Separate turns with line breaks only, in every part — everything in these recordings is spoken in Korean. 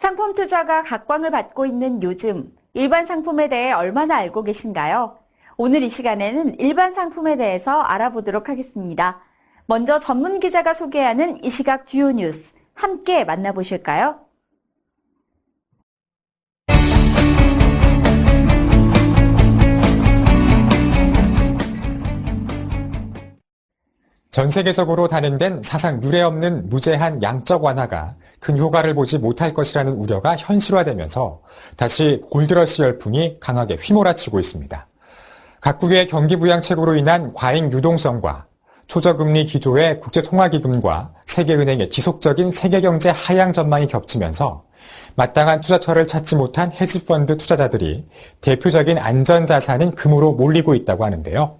상품 투자가 각광을 받고 있는 요즘, 일반 상품에 대해 얼마나 알고 계신가요? 오늘 이 시간에는 일반 상품에 대해서 알아보도록 하겠습니다. 먼저 전문 기자가 소개하는 이 시각 주요 뉴스, 함께 만나보실까요?
전 세계적으로 단행된 사상 유례없는 무제한 양적 완화가 큰 효과를 보지 못할 것이라는 우려가 현실화되면서 다시 골드러시 열풍이 강하게 휘몰아치고 있습니다. 각국의 경기 부양책으로 인한 과잉 유동성과 초저금리 기조의 국제통화기금과 세계은행의 지속적인 세계경제 하향 전망이 겹치면서 마땅한 투자처를 찾지 못한 헤지펀드 투자자들이 대표적인 안전자산인 금으로 몰리고 있다고 하는데요.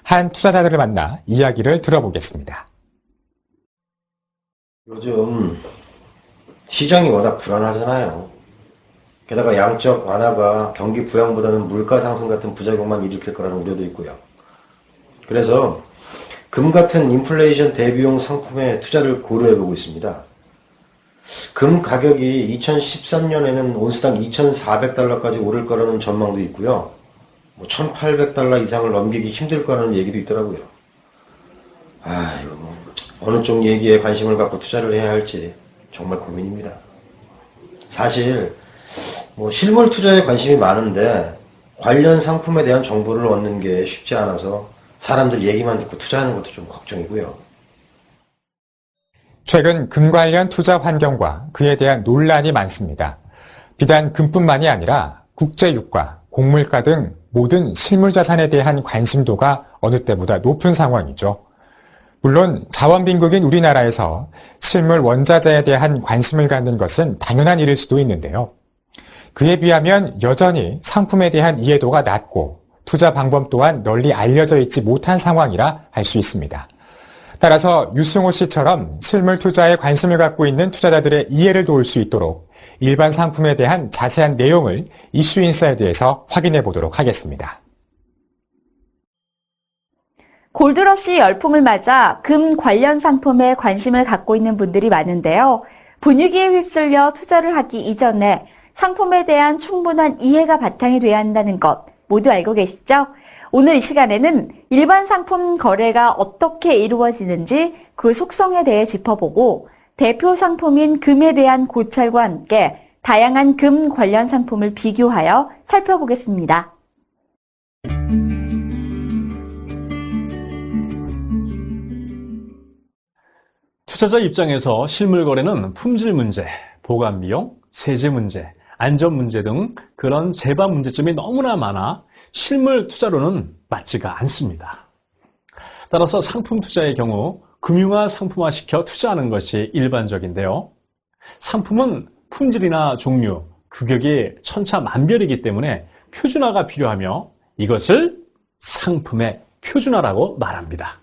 한 투자자들을 만나 이야기를 들어보겠습니다.
요즘 시장이 워낙 불안하잖아요. 게다가 양적 완화가 경기 부양보다는 물가 상승 같은 부작용만 일으킬 거라는 우려도 있고요. 그래서 금 같은 인플레이션 대비용 상품의 투자를 고려해보고 있습니다. 금 가격이 2013년에는 온스당 2,400달러까지 오를 거라는 전망도 있고요. 1,800달러 이상을 넘기기 힘들 거라는 얘기도 있더라고요. 이거 어느 쪽 얘기에 관심을 갖고 투자를 해야 할지 정말 고민입니다. 사실 실물 투자에 관심이 많은데 관련 상품에 대한 정보를 얻는 게 쉽지 않아서 사람들 얘기만 듣고 투자하는 것도 좀 걱정이고요.
최근 금 관련 투자 환경과 그에 대한 논란이 많습니다. 비단 금뿐만이 아니라 국제유가, 곡물가 등 모든 실물자산에 대한 관심도가 어느 때보다 높은 상황이죠. 물론 자원빈국인 우리나라에서 실물 원자재에 대한 관심을 갖는 것은 당연한 일일 수도 있는데요. 그에 비하면 여전히 상품에 대한 이해도가 낮고 투자 방법 또한 널리 알려져 있지 못한 상황이라 할 수 있습니다. 따라서 유승호 씨처럼 실물 투자에 관심을 갖고 있는 투자자들의 이해를 도울 수 있도록 일반 상품에 대한 자세한 내용을 이슈인사이드에서 확인해 보도록 하겠습니다.
골드러시 열풍을 맞아 금 관련 상품에 관심을 갖고 있는 분들이 많은데요. 분위기에 휩쓸려 투자를 하기 이전에 상품에 대한 충분한 이해가 바탕이 돼야 한다는 것 모두 알고 계시죠? 오늘 이 시간에는 일반 상품 거래가 어떻게 이루어지는지 그 속성에 대해 짚어보고 대표 상품인 금에 대한 고찰과 함께 다양한 금 관련 상품을 비교하여 살펴보겠습니다.
투자자 입장에서 실물 거래는 품질 문제, 보관 비용, 세제 문제, 안전 문제 등 그런 재반 문제점이 너무나 많아 실물 투자로는 맞지가 않습니다. 따라서 상품 투자의 경우 금융화 상품화 시켜 투자하는 것이 일반적인데요. 상품은 품질이나 종류, 규격이 천차만별이기 때문에 표준화가 필요하며 이것을 상품의 표준화라고 말합니다.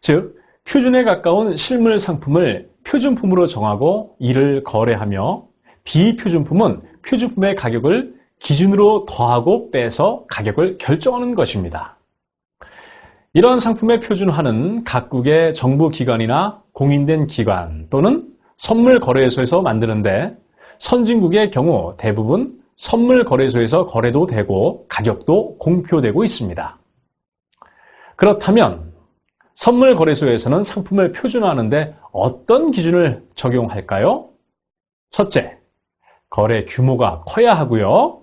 즉, 표준에 가까운 실물 상품을 표준품으로 정하고 이를 거래하며 비표준품은 표준품의 가격을 기준으로 더하고 빼서 가격을 결정하는 것입니다. 이러한 상품의 표준화는 각국의 정부기관이나 공인된 기관 또는 선물거래소에서 만드는데 선진국의 경우 대부분 선물거래소에서 거래도 되고 가격도 공표되고 있습니다. 그렇다면 선물거래소에서는 상품을 표준화하는데 어떤 기준을 적용할까요? 첫째, 거래 규모가 커야 하고요.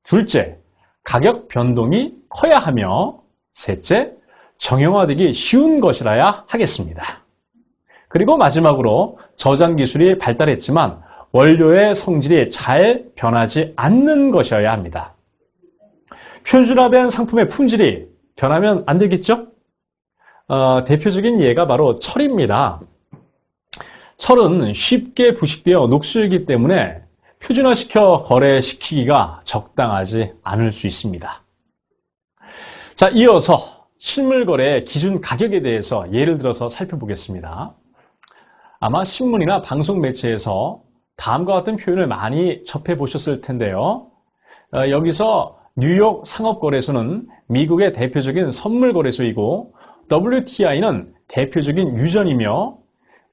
둘째, 가격 변동이 커야 하며 셋째, 정형화되기 쉬운 것이라야 하겠습니다. 그리고 마지막으로 저장 기술이 발달했지만 원료의 성질이 잘 변하지 않는 것이어야 합니다. 표준화된 상품의 품질이 변하면 안 되겠죠? 대표적인 예가 바로 철입니다. 철은 쉽게 부식되어 녹슬기 때문에 표준화시켜 거래시키기가 적당하지 않을 수 있습니다. 자, 이어서 실물거래의 기준 가격에 대해서 예를 들어서 살펴보겠습니다. 아마 신문이나 방송 매체에서 다음과 같은 표현을 많이 접해보셨을 텐데요. 여기서 뉴욕 상업거래소는 미국의 대표적인 선물거래소이고 WTI는 대표적인 유전이며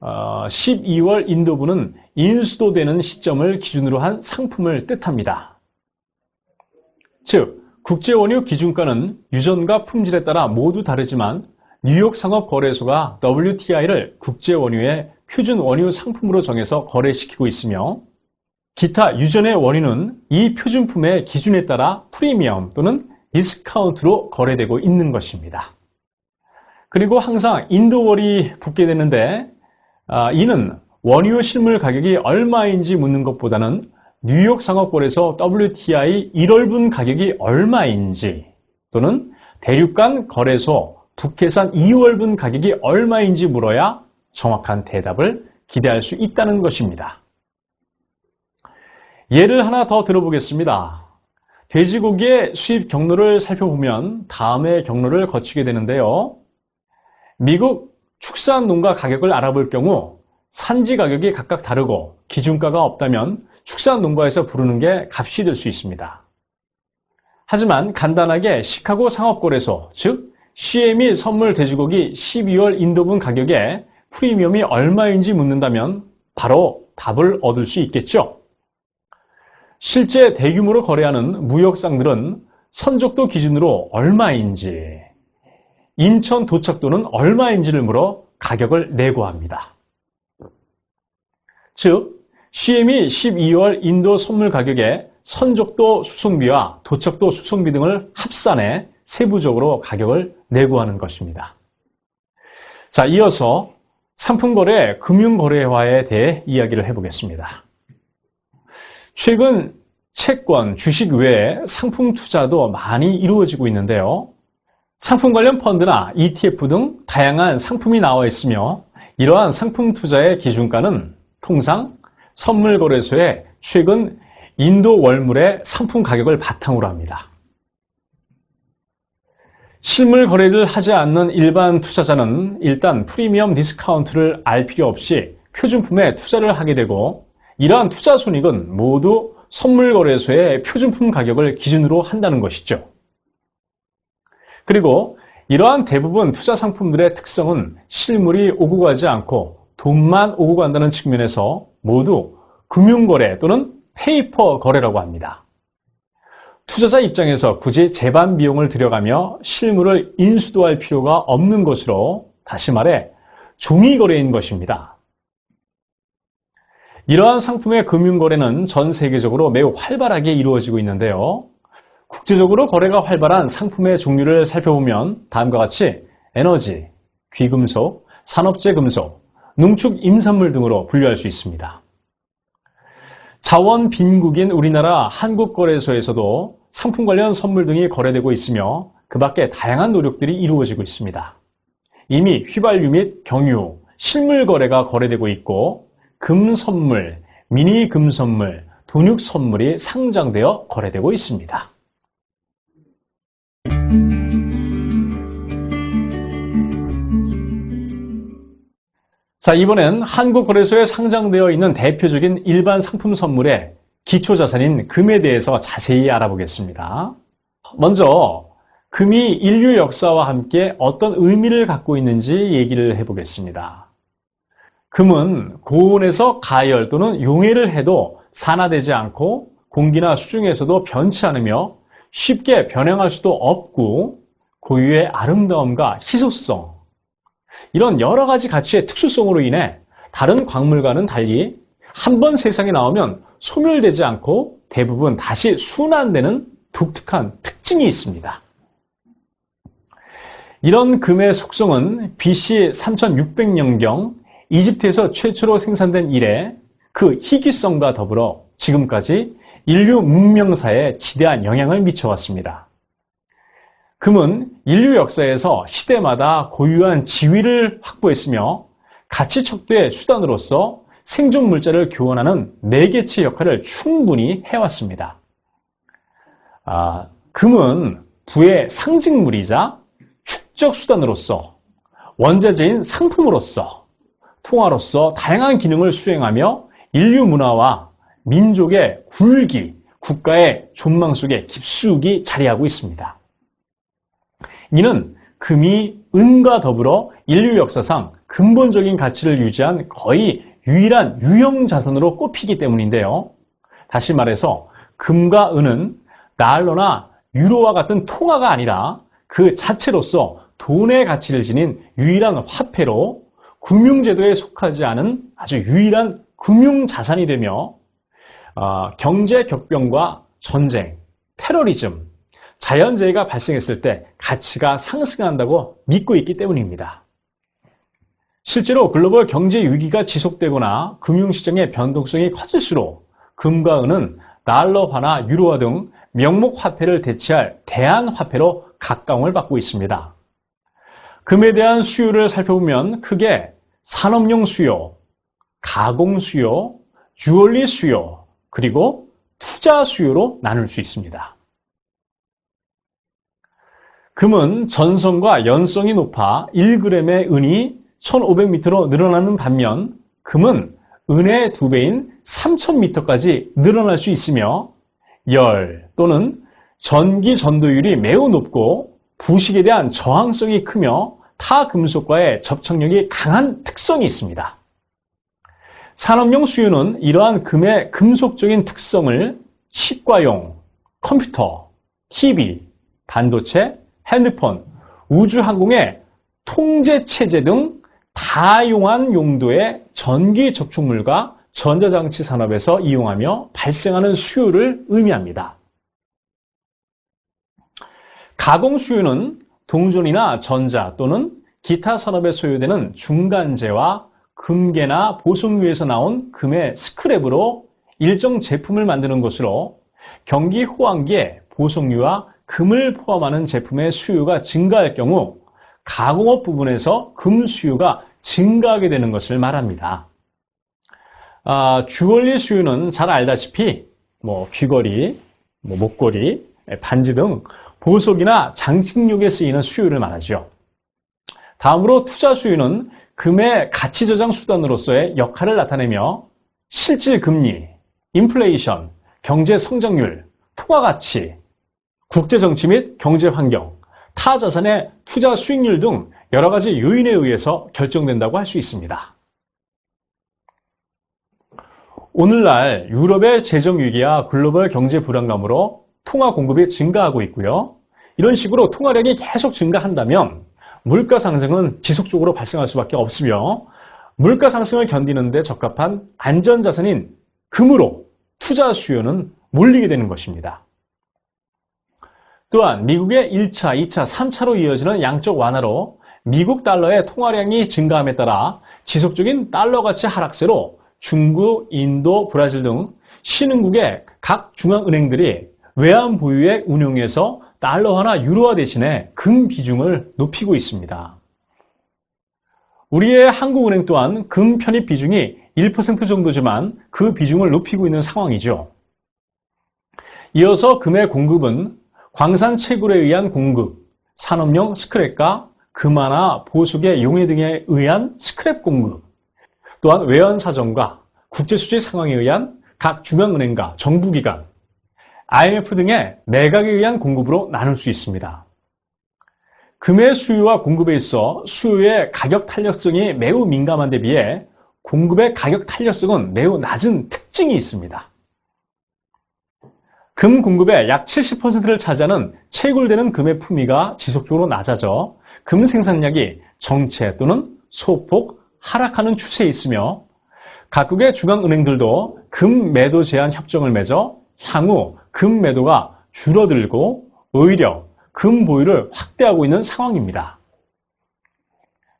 12월 인도분은 인수도되는 시점을 기준으로 한 상품을 뜻합니다. 즉, 국제원유 기준가는 유전과 품질에 따라 모두 다르지만 뉴욕 상업거래소가 WTI를 국제원유의 표준 원유 상품으로 정해서 거래시키고 있으며 기타 유전의 원유는 이 표준품의 기준에 따라 프리미엄 또는 디스카운트로 거래되고 있는 것입니다. 그리고 항상 인도월이 붙게 되는데 이는 원유 실물 가격이 얼마인지 묻는 것보다는 뉴욕 상업거래소 WTI 1월분 가격이 얼마인지 또는 대륙간 거래소 북해산 2월분 가격이 얼마인지 물어야 정확한 대답을 기대할 수 있다는 것입니다. 예를 하나 더 들어보겠습니다. 돼지고기의 수입 경로를 살펴보면 다음의 경로를 거치게 되는데요. 미국 축산 농가 가격을 알아볼 경우 산지 가격이 각각 다르고 기준가가 없다면 축산 농가에서 부르는 게 값이 될 수 있습니다. 하지만 간단하게 시카고 상업거래소, 즉 CME 선물 돼지고기 12월 인도분 가격에 프리미엄이 얼마인지 묻는다면 바로 답을 얻을 수 있겠죠. 실제 대규모로 거래하는 무역상들은 선적도 기준으로 얼마인지, 인천 도착도는 얼마인지를 물어 가격을 내고합니다. 즉, CME 12월 인도 선물 가격에 선적도 수송비와 도착도 수송비 등을 합산해 세부적으로 가격을 내고하는 것입니다. 자, 이어서 상품거래, 금융거래화에 대해 이야기를 해보겠습니다. 최근 채권, 주식 외에 상품 투자도 많이 이루어지고 있는데요. 상품 관련 펀드나 ETF 등 다양한 상품이 나와 있으며 이러한 상품 투자의 기준가는 통상 선물거래소의 최근 인도 월물의 상품 가격을 바탕으로 합니다. 실물 거래를 하지 않는 일반 투자자는 일단 프리미엄 디스카운트를 알 필요 없이 표준품에 투자를 하게 되고 이러한 투자 손익은 모두 선물거래소의 표준품 가격을 기준으로 한다는 것이죠. 그리고 이러한 대부분 투자 상품들의 특성은 실물이 오고 가지 않고 돈만 오고 간다는 측면에서 모두 금융거래 또는 페이퍼 거래라고 합니다. 투자자 입장에서 굳이 재반 비용을 들여가며 실물을 인수도할 필요가 없는 것으로 다시 말해 종이거래인 것입니다. 이러한 상품의 금융거래는 전 세계적으로 매우 활발하게 이루어지고 있는데요. 국제적으로 거래가 활발한 상품의 종류를 살펴보면 다음과 같이 에너지, 귀금속, 산업재 금속, 농축 임산물 등으로 분류할 수 있습니다. 자원 빈국인 우리나라 한국거래소에서도 상품 관련 선물 등이 거래되고 있으며 그 밖에 다양한 노력들이 이루어지고 있습니다. 이미 휘발유 및 경유, 실물 거래가 거래되고 있고 금 선물, 미니 금 선물, 돈육 선물이 상장되어 거래되고 있습니다. 자, 이번엔 한국거래소에 상장되어 있는 대표적인 일반 상품 선물의 기초자산인 금에 대해서 자세히 알아보겠습니다. 먼저 금이 인류 역사와 함께 어떤 의미를 갖고 있는지 얘기를 해보겠습니다. 금은 고온에서 가열 또는 용해를 해도 산화되지 않고 공기나 수중에서도 변치 않으며 쉽게 변형할 수도 없고 고유의 아름다움과 희소성, 이런 여러 가지 가치의 특수성으로 인해 다른 광물과는 달리 한 번 세상에 나오면 소멸되지 않고 대부분 다시 순환되는 독특한 특징이 있습니다. 이런 금의 속성은 BC 3600년경 이집트에서 최초로 생산된 이래 그 희귀성과 더불어 지금까지 인류 문명사에 지대한 영향을 미쳐왔습니다. 금은 인류 역사에서 시대마다 고유한 지위를 확보했으며 가치 척도의 수단으로서 생존 물자를 교환하는 매개체 역할을 충분히 해왔습니다. 금은 부의 상징물이자 축적 수단으로서 원자재인 상품으로서 통화로서 다양한 기능을 수행하며 인류 문화와 민족의 굴기, 국가의 존망 속에 깊숙이 자리하고 있습니다. 이는 금이 은과 더불어 인류 역사상 근본적인 가치를 유지한 거의 유일한 유형 자산으로 꼽히기 때문인데요. 다시 말해서 금과 은은 달러나 유로와 같은 통화가 아니라 그 자체로서 돈의 가치를 지닌 유일한 화폐로 금융제도에 속하지 않은 아주 유일한 금융자산이 되며 경제 격변과 전쟁, 테러리즘, 자연재해가 발생했을 때 가치가 상승한다고 믿고 있기 때문입니다. 실제로 글로벌 경제 위기가 지속되거나 금융시장의 변동성이 커질수록 금과 은은 달러화나 유로화 등 명목 화폐를 대체할 대안화폐로 각광을 받고 있습니다. 금에 대한 수요를 살펴보면 크게 산업용 수요, 가공 수요, 주얼리 수요, 그리고 투자 수요로 나눌 수 있습니다. 금은 전성과 연성이 높아 1g의 은이 1500m로 늘어나는 반면 금은 은의 2배인 3000m까지 늘어날 수 있으며 열 또는 전기 전도율이 매우 높고 부식에 대한 저항성이 크며 타 금속과의 접착력이 강한 특성이 있습니다. 산업용 수요는 이러한 금의 금속적인 특성을 치과용, 컴퓨터, TV, 반도체, 핸드폰, 우주항공의 통제체제 등 다용한 용도의 전기 접촉물과 전자장치 산업에서 이용하며 발생하는 수요를 의미합니다. 가공 수요는 동전이나 전자 또는 기타 산업에 소요되는 중간재와 금괴나 보석류에서 나온 금의 스크랩으로 일정 제품을 만드는 것으로 경기 호황기에 보석류와 금을 포함하는 제품의 수요가 증가할 경우 가공업 부분에서 금 수요가 증가하게 되는 것을 말합니다. 주얼리 수요는 잘 알다시피 귀걸이, 목걸이, 반지 등 보석이나 장식용에 쓰이는 수요를 말하죠. 다음으로 투자 수요는 금의 가치 저장 수단으로서의 역할을 나타내며 실질 금리, 인플레이션, 경제 성장률, 통화 가치, 국제 정치 및 경제 환경, 타 자산의 투자 수익률 등 여러 가지 요인에 의해서 결정된다고 할 수 있습니다. 오늘날 유럽의 재정 위기와 글로벌 경제 불안감으로 통화 공급이 증가하고 있고요. 이런 식으로 통화량이 계속 증가한다면 물가 상승은 지속적으로 발생할 수밖에 없으며 물가 상승을 견디는 데 적합한 안전자산인 금으로 투자 수요는 몰리게 되는 것입니다. 또한 미국의 1차, 2차, 3차로 이어지는 양적 완화로 미국 달러의 통화량이 증가함에 따라 지속적인 달러 가치 하락세로 중국, 인도, 브라질 등 신흥국의 각 중앙은행들이 외환 보유액 운용에서 달러화나 유로화 대신에 금 비중을 높이고 있습니다. 우리의 한국은행 또한 금 편입 비중이 1% 정도지만 그 비중을 높이고 있는 상황이죠. 이어서 금의 공급은 광산 채굴에 의한 공급, 산업용 스크랩과 금화나 보석의 용해 등에 의한 스크랩 공급, 또한 외환사정과 국제수지 상황에 의한 각 중앙은행과 정부기관, IMF 등의 매각에 의한 공급으로 나눌 수 있습니다. 금의 수요와 공급에 있어 수요의 가격 탄력성이 매우 민감한 데 비해 공급의 가격 탄력성은 매우 낮은 특징이 있습니다. 금 공급의 약 70%를 차지하는 채굴되는 금의 품위가 지속적으로 낮아져 금 생산량이 정체 또는 소폭 하락하는 추세에 있으며 각국의 중앙은행들도 금 매도 제한 협정을 맺어 향후 금 매도가 줄어들고 오히려 금 보유를 확대하고 있는 상황입니다.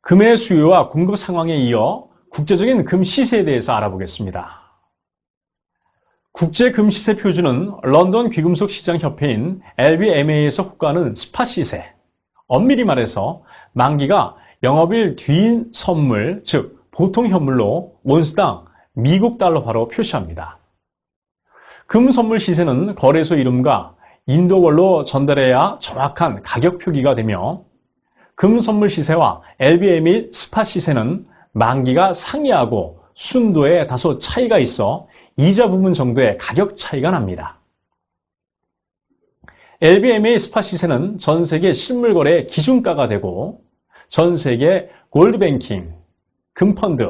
금의 수요와 공급 상황에 이어 국제적인 금 시세에 대해서 알아보겠습니다. 국제 금 시세 표준은 런던 귀금속 시장 협회인 LBMA에서 호가하는 스팟 시세, 엄밀히 말해서 만기가 영업일 뒤인 선물, 즉 보통 현물로 온스당 미국 달러화로 표시합니다. 금 선물 시세는 거래소 이름과 인도월로 전달해야 정확한 가격 표기가 되며 금 선물 시세와 LBMA 스팟 시세는 만기가 상이하고 순도에 다소 차이가 있어 이자 부분 정도의 가격 차이가 납니다. LBMA 스팟 시세는 전 세계 실물 거래의 기준가가 되고 전 세계 골드뱅킹, 금펀드,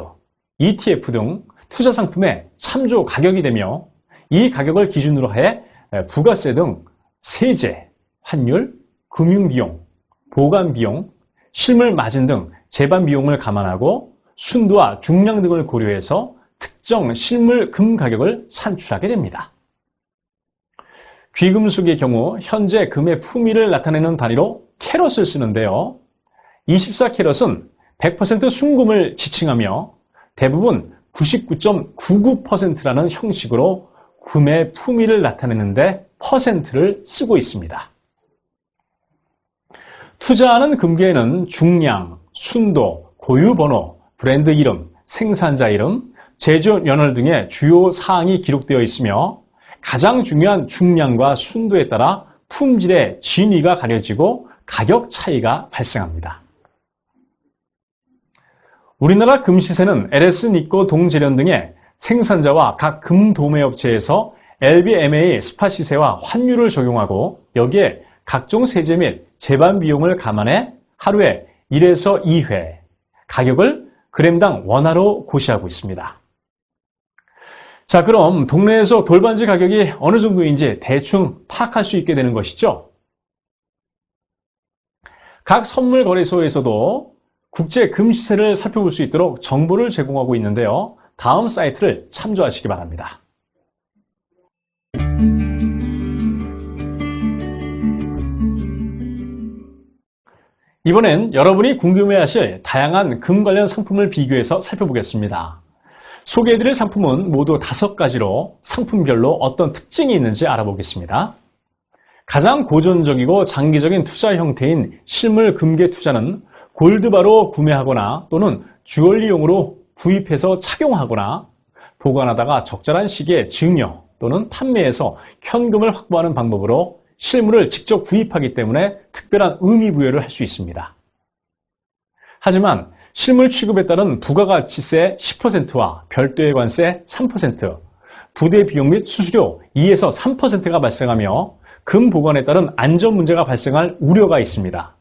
ETF 등 투자 상품의 참조 가격이 되며 이 가격을 기준으로 해 부가세 등 세제, 환율, 금융비용, 보관비용, 실물 마진 등 제반 비용을 감안하고 순도와 중량 등을 고려해서 특정 실물 금 가격을 산출하게 됩니다. 귀금속의 경우 현재 금의 품위를 나타내는 단위로 캐럿을 쓰는데요. 24캐럿은 100% 순금을 지칭하며 대부분 99.99%라는 형식으로 금의 품위를 나타내는데 퍼센트를 쓰고 있습니다. 투자하는 금괴에는 중량, 순도, 고유번호, 브랜드 이름, 생산자 이름, 제조 연월 등의 주요 사항이 기록되어 있으며 가장 중요한 중량과 순도에 따라 품질의 진위가 가려지고 가격 차이가 발생합니다. 우리나라 금시세는 LS 니코 동재련 등의 생산자와 각 금도매업체에서 LBMA 스팟 시세와 환율을 적용하고 여기에 각종 세제 및 제반 비용을 감안해 하루에 1에서 2회 가격을 그램당 원화로 고시하고 있습니다. 자, 그럼 동네에서 돌반지 가격이 어느 정도인지 대충 파악할 수 있게 되는 것이죠. 각 선물 거래소에서도 국제 금시세를 살펴볼 수 있도록 정보를 제공하고 있는데요. 다음 사이트를 참조하시기 바랍니다. 이번엔 여러분이 궁금해하실 다양한 금 관련 상품을 비교해서 살펴보겠습니다. 소개해드릴 상품은 모두 5가지로 상품별로 어떤 특징이 있는지 알아보겠습니다. 가장 고전적이고 장기적인 투자 형태인 실물 금괴 투자는 골드바로 구매하거나 또는 주얼리용으로 구입해서 착용하거나 보관하다가 적절한 시기에 증여 또는 판매해서 현금을 확보하는 방법으로 실물을 직접 구입하기 때문에 특별한 의미 부여를 할 수 있습니다. 하지만 실물 취급에 따른 부가가치세 10%와 별도의 관세 3%, 부대 비용 및 수수료 2에서 3%가 발생하며 금 보관에 따른 안전 문제가 발생할 우려가 있습니다.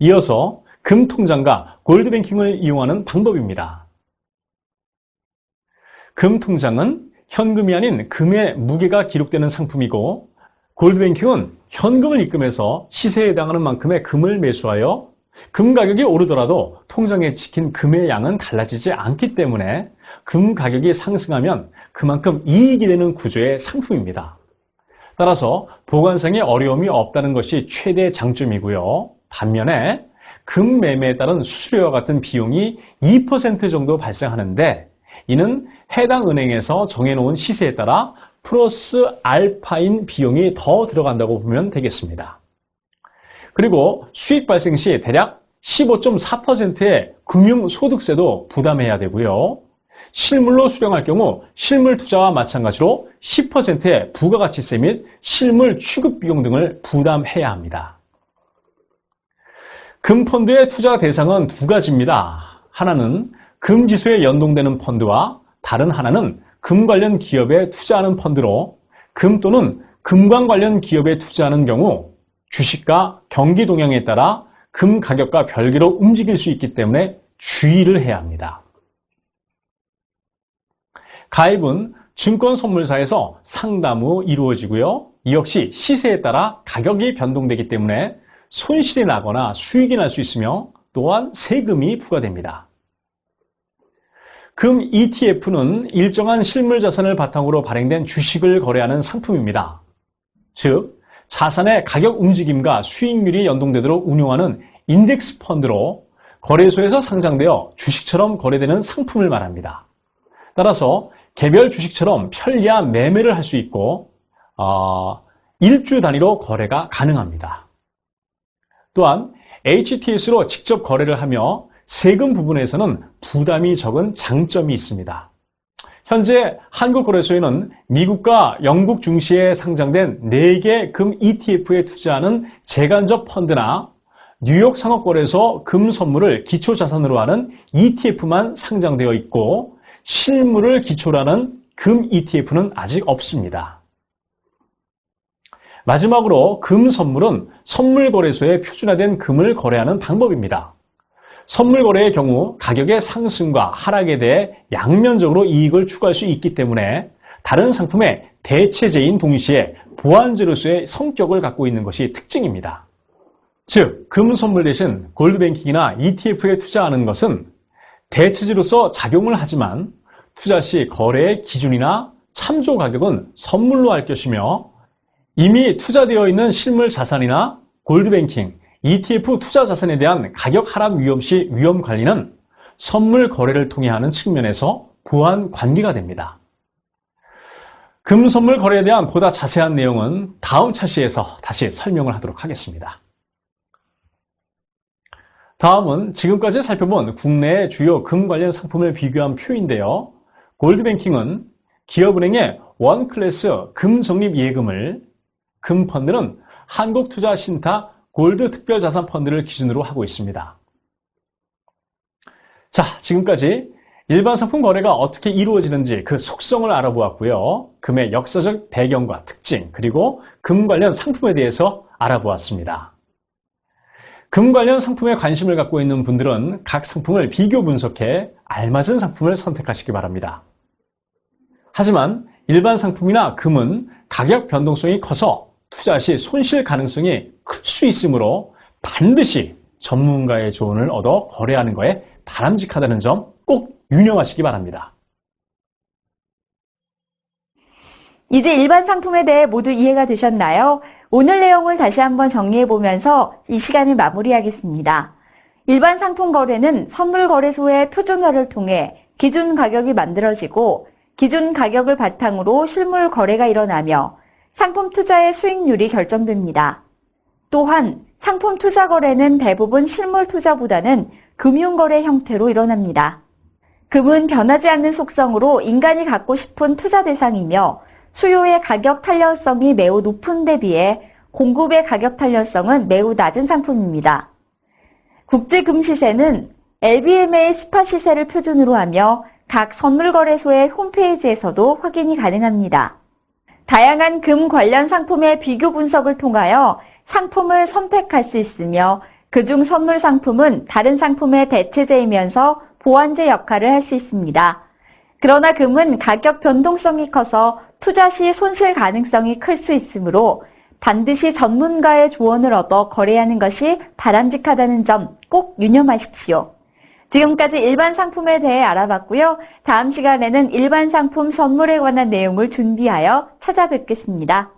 이어서 금 통장과 골드뱅킹을 이용하는 방법입니다. 금 통장은 현금이 아닌 금의 무게가 기록되는 상품이고 골드뱅킹은 현금을 입금해서 시세에 해당하는 만큼의 금을 매수하여 금 가격이 오르더라도 통장에 찍힌 금의 양은 달라지지 않기 때문에 금 가격이 상승하면 그만큼 이익이 되는 구조의 상품입니다. 따라서 보관상에 어려움이 없다는 것이 최대 장점이고요. 반면에 금 매매에 따른 수수료와 같은 비용이 2% 정도 발생하는데 이는 해당 은행에서 정해놓은 시세에 따라 플러스 알파인 비용이 더 들어간다고 보면 되겠습니다. 그리고 수익 발생 시 대략 15.4%의 금융소득세도 부담해야 되고요. 실물로 수령할 경우 실물 투자와 마찬가지로 10%의 부가가치세 및 실물 취급 비용 등을 부담해야 합니다. 금펀드의 투자 대상은 2가지입니다. 하나는 금지수에 연동되는 펀드와 다른 하나는 금 관련 기업에 투자하는 펀드로 금 또는 금광 관련 기업에 투자하는 경우 주식과 경기 동향에 따라 금 가격과 별개로 움직일 수 있기 때문에 주의를 해야 합니다. 가입은 증권선물사에서 상담 후 이루어지고요. 이 역시 시세에 따라 가격이 변동되기 때문에 손실이 나거나 수익이 날 수 있으며 또한 세금이 부과됩니다. 금 ETF는 일정한 실물 자산을 바탕으로 발행된 주식을 거래하는 상품입니다. 즉, 자산의 가격 움직임과 수익률이 연동되도록 운용하는 인덱스 펀드로 거래소에서 상장되어 주식처럼 거래되는 상품을 말합니다. 따라서 개별 주식처럼 편리한 매매를 할 수 있고 일주 단위로 거래가 가능합니다. 또한 HTS로 직접 거래를 하며 세금 부분에서는 부담이 적은 장점이 있습니다. 현재 한국거래소에는 미국과 영국 증시에 상장된 4개 금 ETF에 투자하는 재간접 펀드나 뉴욕 상업거래소 금 선물을 기초자산으로 하는 ETF만 상장되어 있고 실물을 기초로 하는 금 ETF는 아직 없습니다. 마지막으로 금 선물은 선물거래소에 표준화된 금을 거래하는 방법입니다. 선물 거래의 경우 가격의 상승과 하락에 대해 양면적으로 이익을 추구할 수 있기 때문에 다른 상품의 대체제인 동시에 보완제로서의 성격을 갖고 있는 것이 특징입니다. 즉, 금 선물 대신 골드뱅킹이나 ETF에 투자하는 것은 대체제로서 작용을 하지만 투자 시 거래의 기준이나 참조 가격은 선물로 할 것이며 이미 투자되어 있는 실물 자산이나 골드뱅킹, ETF 투자 자산에 대한 가격 하락 위험 시 위험 관리는 선물 거래를 통해 하는 측면에서 보완 관계가 됩니다. 금 선물 거래에 대한 보다 자세한 내용은 다음 차시에서 다시 설명을 하도록 하겠습니다. 다음은 지금까지 살펴본 국내의 주요 금 관련 상품을 비교한 표인데요. 골드뱅킹은 기업은행의 원클래스 금 적립 예금을, 금펀드는 한국투자신탁 골드 특별자산펀드를 기준으로 하고 있습니다. 자, 지금까지 일반 상품 거래가 어떻게 이루어지는지 그 속성을 알아보았고요. 금의 역사적 배경과 특징, 그리고 금 관련 상품에 대해서 알아보았습니다. 금 관련 상품에 관심을 갖고 있는 분들은 각 상품을 비교 분석해 알맞은 상품을 선택하시기 바랍니다. 하지만 일반 상품이나 금은 가격 변동성이 커서 투자 시 손실 가능성이 클 수 있으므로 반드시 전문가의 조언을 얻어 거래하는 것에 바람직하다는 점 꼭 유념하시기 바랍니다.
이제 일반 상품에 대해 모두 이해가 되셨나요? 오늘 내용을 다시 한번 정리해보면서 이 시간을 마무리하겠습니다. 일반 상품 거래는 선물거래소의 표준화를 통해 기준 가격이 만들어지고 기준 가격을 바탕으로 실물 거래가 일어나며 상품 투자의 수익률이 결정됩니다. 또한 상품 투자 거래는 대부분 실물 투자보다는 금융거래 형태로 일어납니다. 금은 변하지 않는 속성으로 인간이 갖고 싶은 투자 대상이며 수요의 가격 탄력성이 매우 높은 데 비해 공급의 가격 탄력성은 매우 낮은 상품입니다. 국제금시세는 LBMA의 스팟 시세를 표준으로 하며 각 선물거래소의 홈페이지에서도 확인이 가능합니다. 다양한 금 관련 상품의 비교 분석을 통하여 상품을 선택할 수 있으며 그중 선물 상품은 다른 상품의 대체제이면서 보완제 역할을 할 수 있습니다. 그러나 금은 가격 변동성이 커서 투자 시 손실 가능성이 클 수 있으므로 반드시 전문가의 조언을 얻어 거래하는 것이 바람직하다는 점 꼭 유념하십시오. 지금까지 일반 상품에 대해 알아봤고요. 다음 시간에는 일반 상품 선물에 관한 내용을 준비하여 찾아뵙겠습니다.